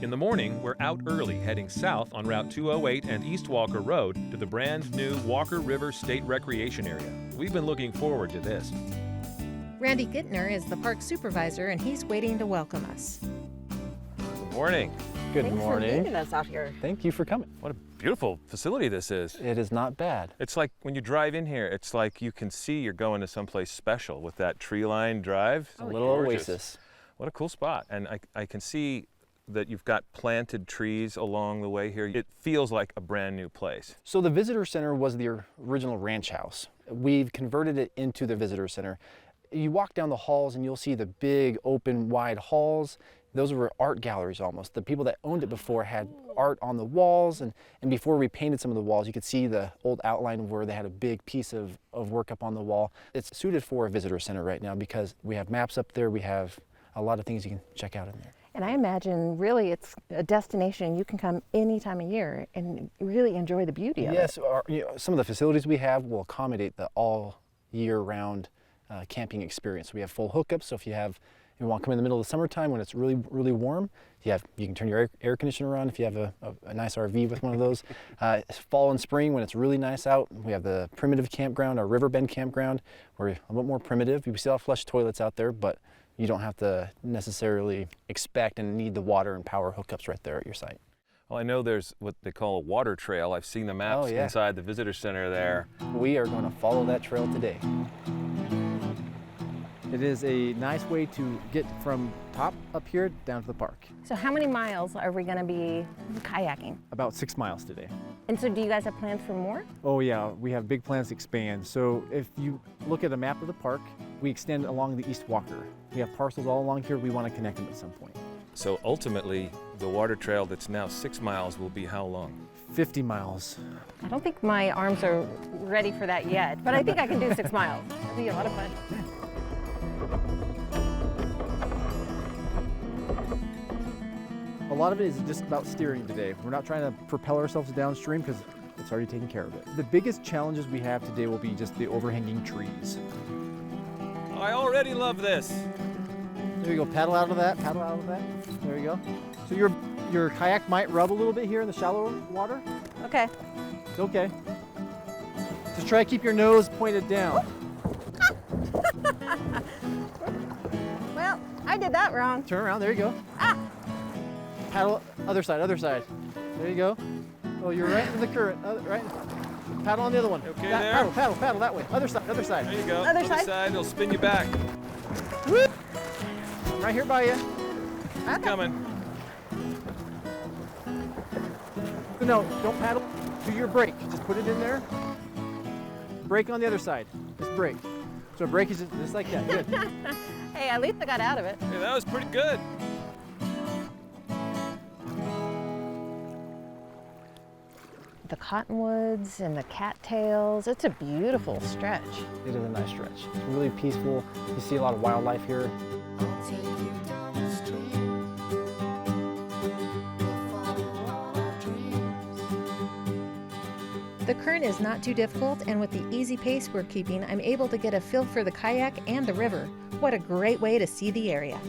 In the morning, we're out early heading south on Route 208 and East Walker Road to the brand new Walker River State Recreation Area. We've been looking forward to this. Randy Gittner is the park supervisor, and he's waiting to welcome us. Good morning. Good Thanks morning. for meeting us out here. Thank you for coming. What a beautiful facility this is. It is not bad. It's like when you drive in here, it's like you can see you're going to someplace special with that tree-lined drive. A little oasis. What a cool spot. And I can see that you've got planted trees along the way here. It feels like a brand new place. So the visitor center was the original ranch house. We've converted it into the visitor center. You walk down the halls and you'll see the big open wide halls. Those were art galleries almost. The people that owned it before had art on the walls, and before we painted some of the walls, you could see the old outline where they had a big piece of work up on the wall. It's suited for a visitor center right now because we have maps up there, we have a lot of things you can check out in there. And I imagine really it's a destination you can come any time of year and really enjoy the beauty of it. Yes, some of the facilities we have will accommodate the all year round camping experience. We have full hookups, so if you want to come in the middle of the summertime when it's really, really warm, you can turn your air conditioner on if you have a nice RV with one of those. Fall and spring when it's really nice out, we have the primitive campground, our Riverbend campground. We're a little bit more primitive. We still have flush toilets out there, but you don't have to necessarily expect and need the water and power hookups right there at your site. Well, I know there's what they call a water trail. I've seen the maps inside the visitor center there. We are going to follow that trail today. It is a nice way to get from top up here down to the park. So how many miles are we going to be kayaking? About 6 miles today. And so do you guys have plans for more? Oh yeah, we have big plans to expand. So if you look at a map of the park, we extend along the East Walker. We have parcels all along here. We want to connect them at some point. So ultimately, the water trail that's now 6 miles will be how long? 50 miles. I don't think my arms are ready for that yet, but I think I can do 6 miles. That'll be a lot of fun. A lot of it is just about steering today. We're not trying to propel ourselves downstream because it's already taken care of it. The biggest challenges we have today will be just the overhanging trees. I already love this. There you go, paddle out of that, paddle out of that. There you go. So your kayak might rub a little bit here in the shallower water. Okay. It's okay. Just try to keep your nose pointed down. Well, I did that wrong. Turn around, there you go. Ah! Paddle, other side, other side. There you go. Oh, you're right in the current, right. Paddle on the other one. Okay there? Paddle that way. Other side, other side. There you go. Other side? It'll spin you back. Woo! Right here by you. It's coming. No, don't paddle. Do your brake. Just put it in there. Brake on the other side. Just brake. So brake is just like that. Good. Hey, at least I got out of it. Hey, that was pretty good. The cottonwoods and the cattails, it's a beautiful stretch. It is a nice stretch. It's really peaceful. You see a lot of wildlife here. The current is not too difficult, and with the easy pace we're keeping, I'm able to get a feel for the kayak and the river. What a great way to see the area.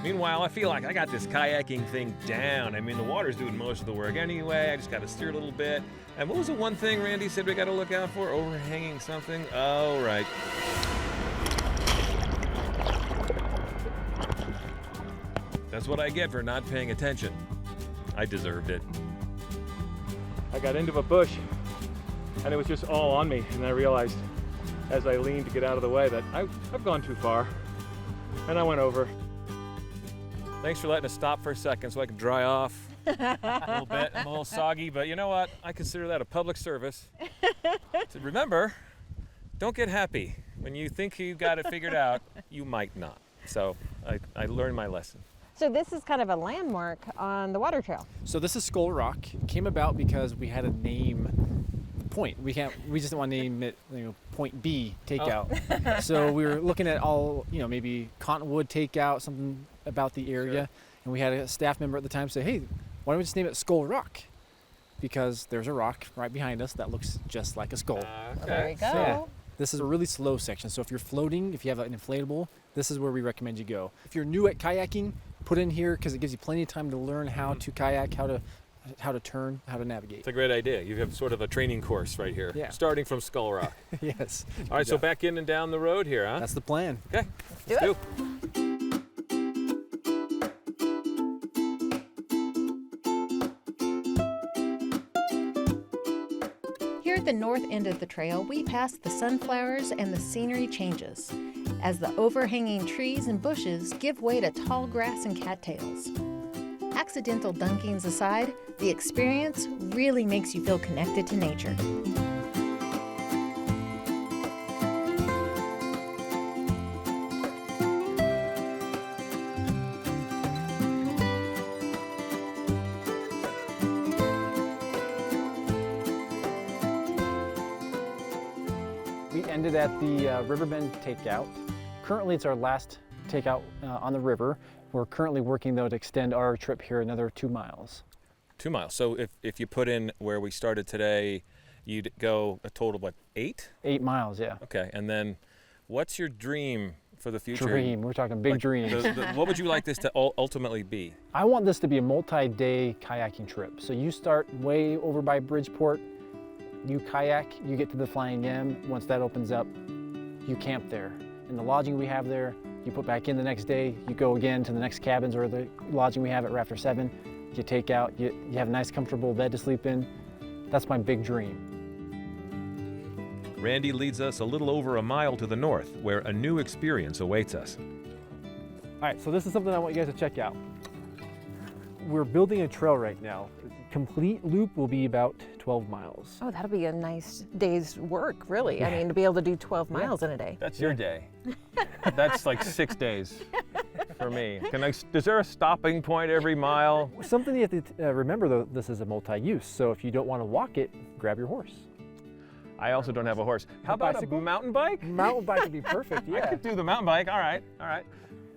Meanwhile, I feel like I got this kayaking thing down. I mean, the water's doing most of the work anyway. I just got to steer a little bit. And what was the one thing Randy said we got to look out for? Overhanging something? Oh, right. That's what I get for not paying attention. I deserved it. I got into a bush and it was just all on me, and I realized as I leaned to get out of the way that I've gone too far, and I went over. Thanks for letting us stop for a second so I can dry off a little bit. I'm a little soggy, but you know what? I consider that a public service. So remember, don't get happy. When you think you got it figured out, you might not. So I learned my lesson. So this is kind of a landmark on the water trail. So this is Skull Rock. It came about because we had a name point. We just didn't want to name it, Point B takeout. Oh. So we were looking at all, maybe Cottonwood takeout, something about the area. Sure. And we had a staff member at the time say, hey, why don't we just name it Skull Rock? Because there's a rock right behind us that looks just like a skull. Okay. There you go. So, yeah, this is a really slow section. So if you're floating, if you have an inflatable, this is where we recommend you go. If you're new at kayaking, put in here because it gives you plenty of time to learn how to kayak, how to turn, how to navigate. It's a great idea. You have sort of a training course right here, Yeah. starting from Skull Rock. Yes. All right, so back in and down the road here, huh? That's the plan. Okay, do let's Here at the north end of the trail, we pass the sunflowers and the scenery changes as the overhanging trees and bushes give way to tall grass and cattails. Accidental dunkings aside, the experience really makes you feel connected to nature. We ended at the Riverbend takeout. Currently, it's our last takeout on the river. We're currently working though to extend our trip here another 2 miles. 2 miles. So if you put in where we started today, you'd go a total of what, 8? 8 miles, yeah. Okay, and then what's your dream for the future? Dream, we're talking big Like, dreams. what would you like this to ultimately be? I want this to be a multi-day kayaking trip. So you start way over by Bridgeport, you kayak, you get to the Flying M. Once that opens up, you camp there. And the lodging we have there, you put back in the next day, you go again to the next cabins or the lodging we have at Rafter 7, you take out, you have a nice comfortable bed to sleep in. That's my big dream. Randy leads us a little over a mile to the north, where a new experience awaits us. All right, so this is something I want you guys to check out. We're building a trail right now. Complete loop will be about 12 miles. Oh, that'll be a nice day's work, really. I mean, to be able to do 12 miles in a day. That's your day. That's like 6 days for me. Is there a stopping point every mile? Something you have to remember though, this is a multi-use, so if you don't want to walk it, grab your horse. I also don't have a horse. How about bicycle? a mountain bike? Mountain bike would be perfect, I yeah. could do the mountain bike. All right, all right.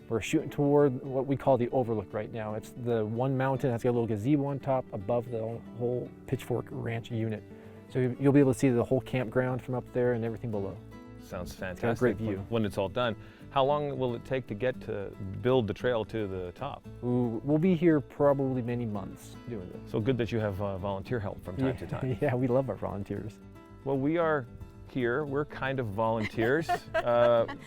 We're shooting toward what we call the overlook right now. It's the one mountain that's got a little gazebo on top above the whole Pitchfork Ranch unit. So you'll be able to see the whole campground from up there and everything below. Sounds got a fantastic. great view. When it's all done. How long will it take to get to build the trail to the top? Ooh, we'll be here probably many months doing this. So good that you have volunteer help from time to time. Yeah, we love our volunteers. Well, we are here. We're kind of volunteers.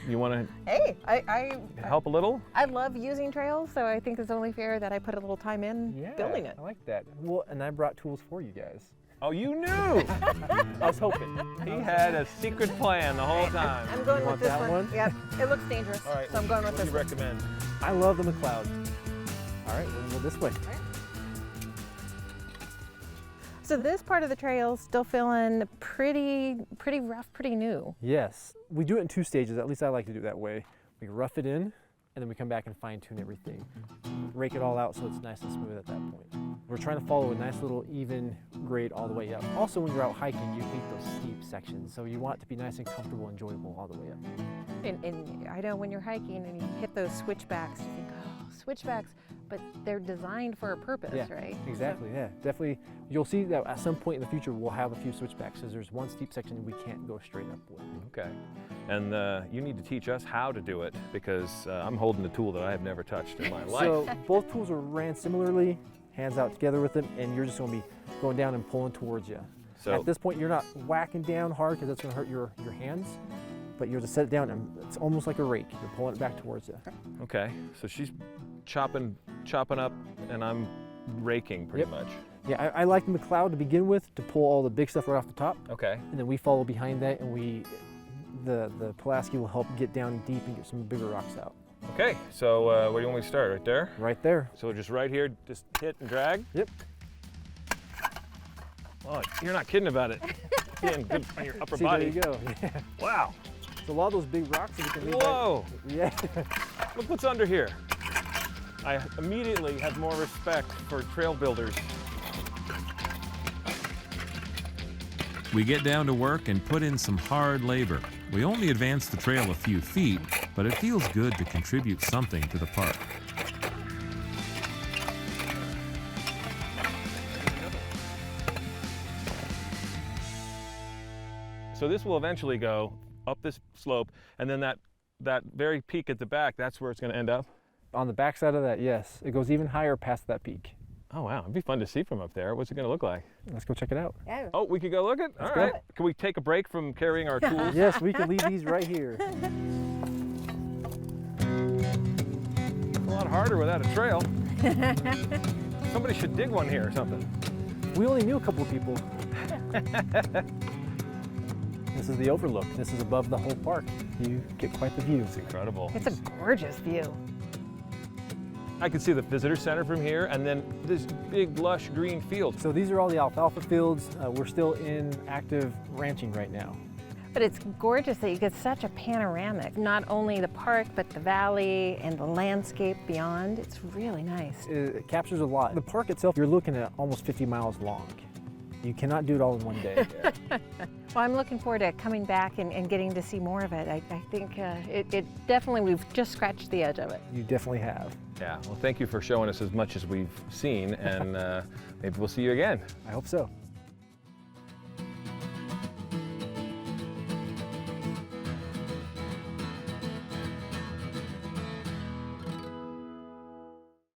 You want to Hey, I help a little? I love using trails, so I think it's only fair that I put a little time in building it. I like that. Well, and I brought tools for you guys. Oh, you knew! I was hoping. He had a secret plan the whole time. I'm going with want this that one? Yep, it looks dangerous, All right, so I'm going with what do this you one. recommend? I love the McLeod. All right, we'll go this way. So this part of the trail is still feeling pretty rough, pretty new. Yes, we do it in 2 stages. At least I like to do it that way. We rough it in, and then we come back and fine tune everything. Rake it all out so it's nice and smooth at that point. We're trying to follow a nice little even grade all the way up. Also, when you're out hiking, you hate those steep sections, so you want it to be nice and comfortable, enjoyable all the way up. And I know when you're hiking and you hit those switchbacks, you think, oh, switchbacks, but they're designed for a purpose, right? Exactly, yeah. Definitely, you'll see that at some point in the future, we'll have a few switchbacks, because there's one steep section we can't go straight up with. Okay. And you need to teach us how to do it, because I'm holding a tool that I have never touched in my life. So both tools are ran similarly, hands out together with them, and you're just going to be going down and pulling towards you. So At this point, you're not whacking down hard because that's going to hurt your hands, but you're to set it down, and it's almost like a rake. You're pulling it back towards you. okay, so she's chopping up, and I'm raking pretty much. Yeah, I like the McLeod to begin with to pull all the big stuff right off the top, Okay. and then we follow behind that, and the Pulaski will help get down deep and get some bigger rocks out. Okay, so where do you want me to start? Right there? Right there. So just right here, just hit and drag? Yep. Oh, you're not kidding about it. Being good on your upper See, body. there you go. Yeah. Wow. So a lot of those big rocks that we can leave. Whoa. Yeah. Look what's under here. I immediately have more respect for trail builders. We get down to work and put in some hard labor. We only advance the trail a few feet, but it feels good to contribute something to the park. So this will eventually go up this slope, and then that very peak at the back, that's where it's going to end up. On the backside of that, yes. It goes even higher past that peak. Oh wow, it'd be fun to see from up there. What's it gonna look like? Let's go check it out. Yeah. Oh, we could go look at it? All go. right. Can we take a break from carrying our tools? Yes, we can leave these right here. It's a lot harder without a trail. Somebody should dig one here or something. We only knew a couple of people. This is the overlook. This is above the whole park. You get quite the view. It's incredible. It's a gorgeous view. I can see the visitor center from here and then this big lush green field. So these are all the alfalfa fields. We're still in active ranching right now. But it's gorgeous that you get such a panoramic, not only the park, but the valley and the landscape beyond. It's really nice. It captures a lot. The park itself, you're looking at almost 50 miles long. You cannot do it all in one day. Well, I'm looking forward to coming back and getting to see more of it. I think it definitely, we've just scratched the edge of it. You definitely have. Yeah, well, thank you for showing us as much as we've seen, and maybe we'll see you again. I hope so.